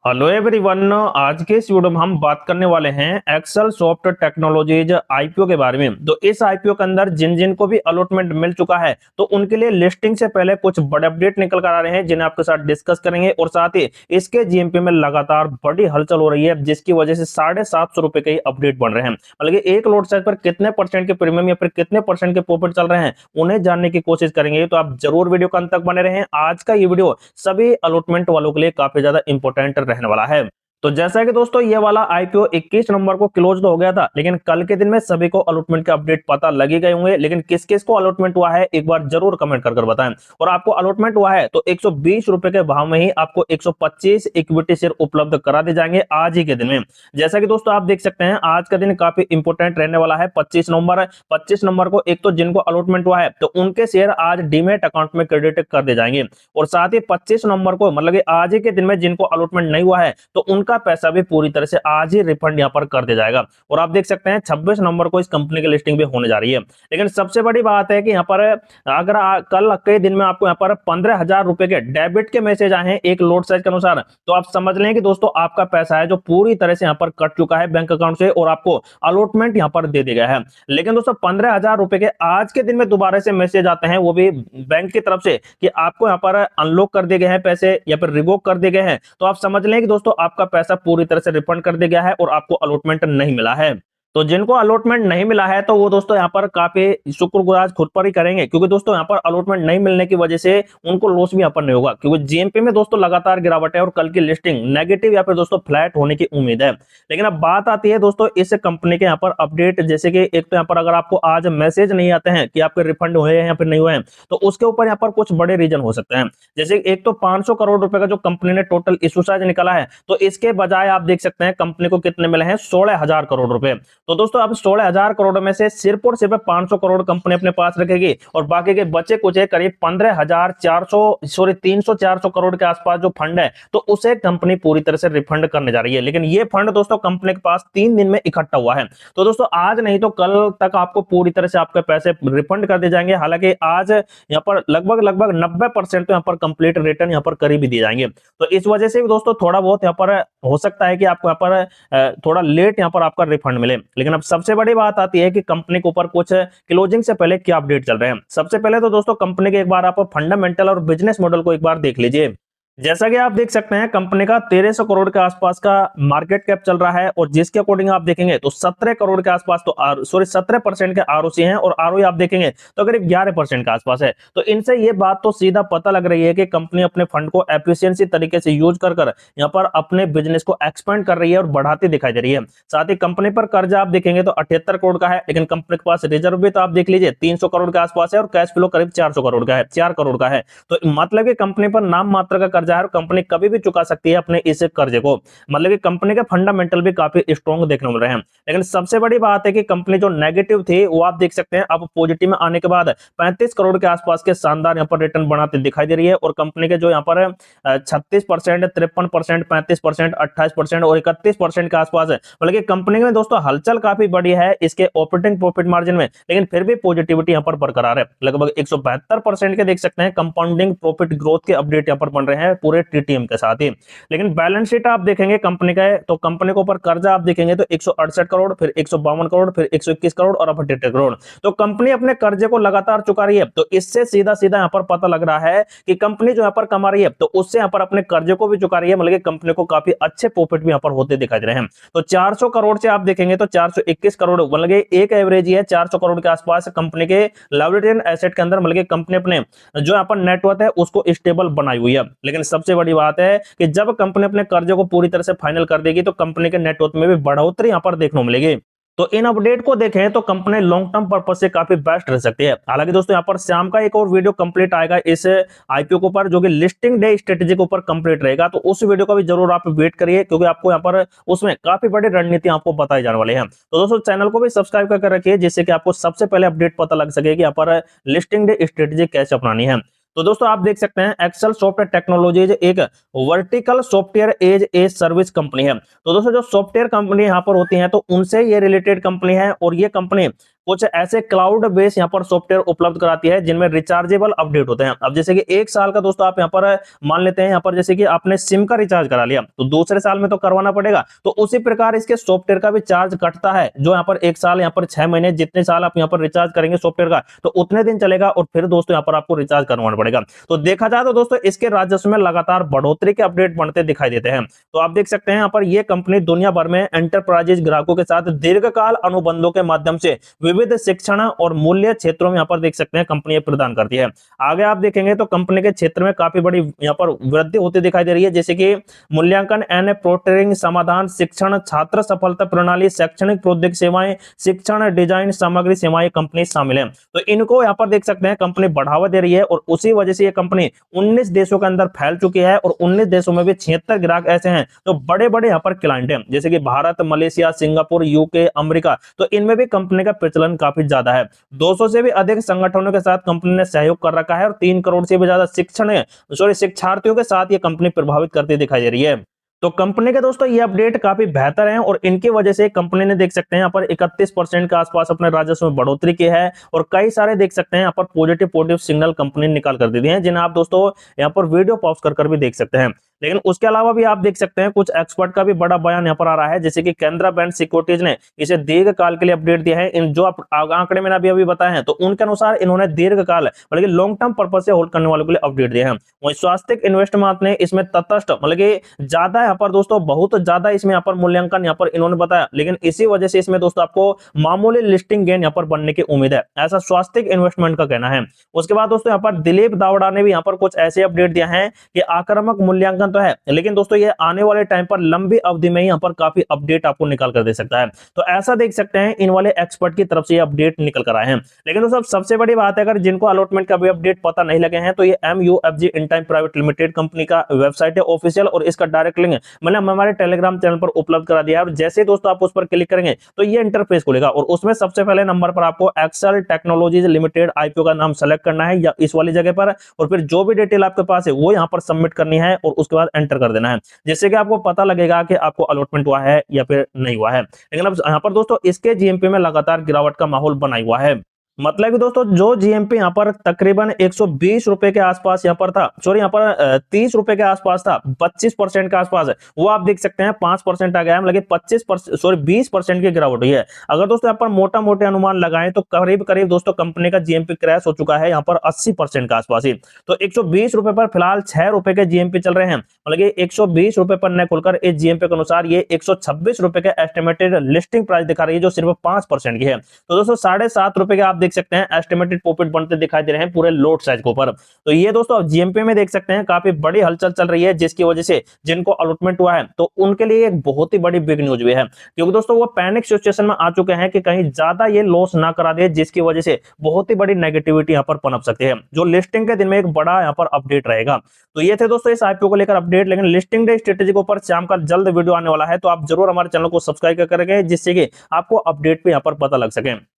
Hello everyone. आज के इस वीडियो में हम बात करने वाले हैं एक्सेल सॉफ्ट टेक्नोलॉजीज आईपीओ के बारे में। तो इस आईपीओ के अंदर जिन जिन को भी अलॉटमेंट मिल चुका है तो उनके लिए लिस्टिंग से पहले कुछ बड़े अपडेट निकल कर आ रहे हैं जिन्हें आपके साथ डिस्कस करेंगे। और साथ ही इसके जीएमपी में लगातार बड़ी हलचल हो रही है जिसकी वजह से 750 रुपए के अपडेट बन रहे हैं। मतलब कि एक लोड साइज पर कितने परसेंट के प्रीमियम या फिर कितने परसेंट के प्रॉफिट चल रहे हैं उन्हें जानने की कोशिश करेंगे। तो आप जरूर वीडियो के अंत तक बने रहें। आज का ये वीडियो सभी अलॉटमेंट वालों के लिए काफी ज्यादा इंपॉर्टेंट रहने वाला है। तो जैसा कि दोस्तों ये वाला आईपीओ 21 नवंबर को क्लोज हो गया था, लेकिन कल के दिन में सभी को अलॉटमेंट के अपडेट पता लगी गए होंगे। लेकिन किस किस को अलॉटमेंट हुआ है एक बार जरूर कमेंट कर बताएं। और आपको अलॉटमेंट हुआ है तो 120 रुपए के भाव में ही आपको 125 इक्विटी शेयर उपलब्ध करा दिए जाएंगे आज ही के दिन में। जैसा कि दोस्तों आप देख सकते हैं आज का दिन काफी इंपोर्टेंट रहने वाला है। 25 नवंबर को एक तो जिनको अलॉटमेंट हुआ है तो उनके शेयर आज डीमेट अकाउंट में क्रेडिट कर दिए जाएंगे। और साथ ही 25 नवंबर को मतलब कि आज ही के दिन में जिनको अलॉटमेंट नहीं हुआ है तो उनका पैसा भी पूरी तरह से आज ही रिफंड यहां पर कर दिया जाएगा। और आप देख सकते हैं 26 नवंबर को इस कंपनी की लिस्टिंग भी होने जा रही है। लेकिन सबसे बड़ी बात है कि यहाँ पर अगर कल के दिन में आपको यहाँ पर 15,000 रुपए के डेबिट के मैसेज आए हैं एक लोड साइज के अनुसार, तो आप समझ लें कि दोस्तों आपका पैसा है जो पूरी तरह से यहाँ पर कट चुका है बैंक अकाउंट से और आपको अलॉटमेंट यहाँ पर दे दिया गया है। लेकिन दोस्तों 15,000 रुपए के आज के दिन में दोबारा से मैसेज आते हैं वो भी बैंक की तरफ से कि आपको यहाँ पर अनलॉक कर दिए गए हैं पैसे या फिर रिवोक कर दिए गए हैं। तो आप समझ लें कि दोस्तों आपका पैसा पूरी तरह से रिफंड कर दिया गया है और आपको अलॉटमेंट नहीं मिला है। तो जिनको अलॉटमेंट नहीं मिला है तो वो दोस्तों यहाँ पर काफी शुक्रगुजार खुद पर ही करेंगे, क्योंकि दोस्तों यहाँ पर अलॉटमेंट नहीं मिलने की वजह से उनको लॉस भी यहाँ पर नहीं होगा, क्योंकि जीएमपी में दोस्तों लगातार गिरावट है और कल की लिस्टिंग नेगेटिव या फिर दोस्तों फ्लैट होने की उम्मीद है। लेकिन अब बात आती है दोस्तों इस कंपनी के यहाँ पर अपडेट, जैसे कि एक तो यहाँ पर अगर आपको आज मैसेज नहीं आते हैं कि आपके रिफंड हुए हैं या फिर नहीं हुए हैं तो उसके ऊपर यहाँ पर कुछ बड़े रीजन हो सकते हैं। जैसे एक तो 500 करोड़ रुपए का जो कंपनी ने टोटल इशू साइज निकाला है तो इसके बजाय आप देख सकते हैं कंपनी को कितने मिले हैं 16,000 करोड़ रुपए। तो दोस्तों अब 16,000 करोड़ में से सिर्फ और सिर्फ 500 करोड़ कंपनी अपने पास रखेगी और बाकी के बचे कुछ करीब 300-400 करोड़ के आसपास जो फंड है तो उसे कंपनी पूरी तरह से रिफंड करने जा रही है। लेकिन ये फंड दोस्तों कंपनी के पास 3 दिन में इकट्ठा हुआ है, तो दोस्तों आज नहीं तो कल तक आपको पूरी तरह से आपके पैसे रिफंड कर दिए जाएंगे। हालांकि आज यहाँ पर लगभग 90% तो यहाँ पर कंप्लीट रिटर्न यहाँ पर करीब दिए जाएंगे। तो इस वजह से भी दोस्तों थोड़ा बहुत यहाँ पर हो सकता है कि आपको यहाँ पर थोड़ा लेट यहाँ पर आपका रिफंड मिले। लेकिन अब सबसे बड़ी बात आती है कि कंपनी के ऊपर कुछ क्लोजिंग से पहले क्या अपडेट चल रहे हैं। सबसे पहले तो दोस्तों कंपनी के एक बार आप फंडामेंटल और बिजनेस मॉडल को एक बार देख लीजिए। जैसा कि आप देख सकते हैं कंपनी का 1300 करोड़ के आसपास का मार्केट कैप चल रहा है और जिसके अकॉर्डिंग आप देखेंगे तो 17 करोड़ के आसपास तो 17% के आरओसी हैं और आरओई आप देखेंगे तो करीब 11% के आसपास है। तो इनसे ये बात तो सीधा पता लग रही है कि कंपनी अपने फंड को एफिशिएंसी तरीके से यूज कर यहाँ पर अपने बिजनेस को एक्सपेंड कर रही है और बढ़ाती दिखाई दे रही है। साथ ही कंपनी पर कर्जा आप देखेंगे तो 78 करोड़ का है, लेकिन कंपनी के पास रिजर्व भी तो आप देख लीजिए 300 करोड़ के आसपास है और कैश फ्लो करीब 400 करोड़ का है, 4 करोड़ का है। तो मतलब कि कंपनी पर नाम मात्र का कर्जा है और कंपनी कभी भी चुका सकती है अपने इस कर्जे को। मतलब कि कंपनी के फंडामेंटल भी काफी स्ट्रॉन्ग देखने मिल रहे हैं। लेकिन सबसे बड़ी बात है कि कंपनी जो नेगेटिव थी वो आप देख सकते हैं अब पॉजिटिव में आने के बाद 35 करोड़ के आसपास के शानदार यहाँ पर रिटर्न बनाते दिखाई दे रही है। और कंपनी के जो यहाँ पर 36%, 53%, 35%, 28% और 31% के आसपास है। मतलब कि कंपनी में दोस्तों हलचल काफी बड़ी है इसके ऑपरेटिंग प्रॉफिट मार्जिन में, लेकिन फिर भी पॉजिटिविटी यहाँ पर बरकरार है। लगभग 172% के देख सकते हैं कंपाउंडिंग प्रॉफिट ग्रोथ के अपडेट यहाँ पर बन रहे हैं पूरे टीटीएम के साथ ही। लेकिन बैलेंस शीट आप देखेंगे कंपनी का तो कंपनी के ऊपर कर्जा आप देखेंगे तो 168 करोड़, फिर 152 करोड़, फिर 121 करोड़ और अब 88 करोड़। तो कंपनी अपने कर्जे को लगातार चुका रही है। तो इससे सीधा सीधा यहाँ पर पता लग रहा है कि कंपनी जो यहाँ पर कमा रही है तो उससे यहाँ पर अपने कर्जे को भी चुका रही है। मतलब कि कंपनी को काफी अच्छे प्रॉफिट भी यहाँ पर होते दिखाई दे रहे हैं। तो 400 करोड़ से आप देखेंगे तो 421 करोड़, मतलब कि एक एवरेज ही है 400 करोड़ के आसपास कंपनी के लायबिलिटी एंड एसेट के अंदर। मतलब कि कंपनी अपने जो यहाँ पर नेटवर्थ है उसको स्टेबल बनाई हुई है। लेकिन सबसे बड़ी बात है कि जब कंपनी अपने कर्जे को पूरी तरह से फाइनल कर देगी तो कंपनी के नेटवर्थ में भी बढ़ोतरी यहां पर देखने को मिलेगी। तो इन अपडेट को देखें तो कंपनी लॉन्ग टर्म पर्पस से काफी बेस्ट रह सकती है। हालांकि दोस्तों यहाँ पर शाम का एक और वीडियो कंप्लीट आएगा इस आईपीओ के ऊपर जो कि लिस्टिंग डे स्ट्रेटेजी के ऊपर कंप्लीट रहेगा, तो उस वीडियो का भी जरूर आप वेट करिए क्योंकि आपको यहाँ पर उसमें काफी बड़ी रणनीति आपको बताई जाने वाली है। तो दोस्तों चैनल को भी सब्सक्राइब करके रखिए जिससे कि आपको सबसे पहले अपडेट पता लग सके कि यहाँ पर लिस्टिंग डे स्ट्रेटेजी कैसे अपनानी है। तो दोस्तों आप देख सकते हैं एक्सेल सॉफ्टवेयर टेक्नोलॉजीज एक vertical software as a service company है। तो दोस्तों जो सॉफ्टवेयर कंपनी यहाँ पर होती है तो उनसे ये रिलेटेड कंपनी है और ये कंपनी कुछ ऐसे क्लाउड बेस्ड यहाँ पर सॉफ्टवेयर उपलब्ध कराती है जिनमें रिचार्जेबल अपडेट होते हैं। अब जैसे कि 1 साल का दोस्तों आप यहाँ पर मान लेते हैं, यहाँ पर जैसे कि आपने सिम का रिचार्ज करा लिया तो दूसरे साल में तो करवाना पड़ेगा, तो उसी प्रकार इसके सॉफ्टवेयर का भी चार्ज कटता है, जो यहाँ पर 1 साल, यहाँ पर 6 महीने, जितने साल आप यहाँ पर रिचार्ज करेंगे सॉफ्टवेयर का तो उतने दिन चलेगा और फिर दोस्तों यहाँ पर आपको रिचार्ज करवाना पड़ेगा। तो देखा जाए तो दोस्तों इसके राजस्व में लगातार बढ़ोतरी के अपडेट बनते दिखाई देते हैं। तो आप देख सकते हैं यहाँ पर ये कंपनी दुनिया भर में एंटरप्राइजेज ग्राहकों के साथ दीर्घकाल अनुबंधों के माध्यम से विविध शिक्षण और मूल्य क्षेत्रों में यहाँ पर देख सकते हैं कंपनी प्रदान करती है। आगे आप देखेंगे तो कंपनी के क्षेत्र में काफी बड़ी यहाँ पर वृद्धि होती दिखाई दे रही है, जैसे कि मूल्यांकन एंड प्रोटरिंग समाधान, शिक्षण, छात्र सफलता प्रणाली, शैक्षणिक प्रौद्योगिक सेवाएं, शिक्षण डिजाइन सामग्री सेवाएं कंपनी शामिल है। तो इनको यहाँ पर देख सकते हैं कंपनी बढ़ावा दे रही है और उसी वजह से ये कंपनी 19 देशों के अंदर फैल चुकी है और 19 देशों में भी 76 ग्राहक ऐसे हैं तो बड़े बड़े यहाँ पर क्लाइंट हैं, जैसे कि Bharat, Malaysia, Singapore, UK, America, तो इनमें भी कंपनी का प्रचलन काफी ज्यादा है। 200 से भी अधिक संगठनों के साथ कंपनी ने सहयोग कर रखा है और 3 करोड़ से भी ज्यादा शिक्षार्थियों के साथ ये कंपनी प्रभावित करती दिखाई दे रही है। तो कंपनी के दोस्तों ये अपडेट काफी बेहतर है और इनकी वजह से कंपनी ने देख सकते हैं यहाँ पर 31% के आसपास अपने राजस्व में बढ़ोतरी की है और कई सारे देख सकते हैं यहाँ पर पॉजिटिव सिग्नल कंपनी ने निकाल कर दे दिए हैं, जिन्हें आप दोस्तों यहाँ पर वीडियो पॉज कर भी देख सकते हैं। लेकिन उसके अलावा भी आप देख सकते हैं कुछ एक्सपर्ट का भी बड़ा बयान यहाँ पर आ रहा है, जैसे कि कैनरा बैंक सिक्योरिटीज ने इसे दीर्घकाल के लिए अपडेट दिया है। इन जो आप आंकड़े मैंने अभी बताए हैं तो उनके अनुसार इन्होंने दीर्घकाल मतलब कि लॉन्ग टर्म पर्पज से होल्ड करने वालों के लिए अपडेट दिए हैं। वहीं स्वास्थ्य इन्वेस्टमेंट ने इसमें तटस्थ मतलब कि ज्यादा यहाँ पर दोस्तों बहुत ज्यादा इसमें यहाँ पर मूल्यांकन यहाँ पर इन्होंने बताया, लेकिन इसी वजह से इसमें दोस्तों आपको मामूली लिस्टिंग गेन यहाँ पर बनने की उम्मीद है, ऐसा स्वास्थ्य इन्वेस्टमेंट का कहना है। उसके बाद दोस्तों यहाँ पर दिलीप दावड़ा ने भी यहाँ पर कुछ ऐसे अपडेट दिया है कि आक्रामक मूल्यांकन तो है, लेकिन दोस्तों ये आने वाले टाइम पर लंबी अवधि में यहाँ पर काफी अपडेट आपको निकाल कर दे सकता है। तो ऐसा देख सकते हैं इन वाले एक्सपर्ट की तरफ से ये अपडेट निकल कर आए हैं। लेकिन दोस्तों सबसे बड़ी बात है, अगर जिनको अलॉटमेंट का भी अपडेट पता नहीं लगे हैं तो ये MUFG in time private limited company का वेबसाइट है ऑफिशियल, और इसका डायरेक्ट लिंक मैंने हमारे टेलीग्राम चैनल पर उपलब्ध करा दिया है। और जैसे दोस्तों आप उस पर क्लिक करेंगे तो ये इंटरफेस खुलेगा और उसमें सबसे पहले नंबर पर आपको एक्सेल टेक्नोलॉजीज लिमिटेड IPO का नाम सेलेक्ट करना है या इस वाली जगह पर, और फिर जो भी डिटेल आपके पास है वो यहाँ पर सबमिट करनी है और उसके बाद एंटर कर देना है, जिससे कि आपको पता लगेगा कि आपको अलॉटमेंट हुआ है या फिर नहीं हुआ है। लेकिन अब यहाँ पर दोस्तों इसके GMP में लगातार गिरावट का माहौल बना हुआ है। मतलब कि दोस्तों जो GMP यहाँ पर तकरीबन 120 रुपए के आसपास यहाँ पर था, सॉरी यहाँ पर 30 रुपए के आसपास था, 25% के आसपास है, वो आप देख सकते हैं 5% आ गया है, मतलब 25% सॉरी 20% की गिरावट हुई है। अगर दोस्तों यहाँ पर मोटा मोटे अनुमान लगाएं तो करीब करीब दोस्तों कंपनी का GMP क्रैश हो चुका है यहाँ पर 80% के आसपास ही। तो 120 रुपए पर फिलहाल 6 रुपए के GMP चल रहे हैं, मतलब 120 रुपए पर न खुलकर इस GMP के अनुसार ये 126 रुपए के एस्टिमेटेड लिस्टिंग प्राइस दिखा रही है, जो सिर्फ 5% की है। तो दोस्तों 7.5 रुपए के आप देख सकते हैं एस्टिमेटेड प्रॉफिट बनते दिखाई दे रहे हैं पूरे लोड साइज के ऊपर। तो ये दोस्तों GMP में देख सकते हैं काफी बड़ी हलचल चल रही है, जिसकी वजह से जिनको अलॉटमेंट हुआ है तो उनके लिए एक बहुत ही बड़ी बिग न्यूज भी है, क्योंकि दोस्तों वो पैनिक सिचुएशन में आ चुके हैं कि कहीं ज्यादा ये लॉस ना करा दे, जिसकी वजह से बहुत ही बड़ी नेगेटिविटी यहाँ पर पनप सकती है, जो लिस्टिंग के दिन में एक बड़ा यहाँ पर अपडेट रहेगा। तो ये थे दोस्तों इस IPO को लेकर अपडेट। लेकिन लिस्टिंग डे स्ट्रेटेजी के ऊपर शाम का जल्द वीडियो आने वाला है, तो आप जरूर हमारे चैनल को सब्सक्राइब करेंगे, जिससे कि आपको अपडेट पे यहाँ पर पता लग सके।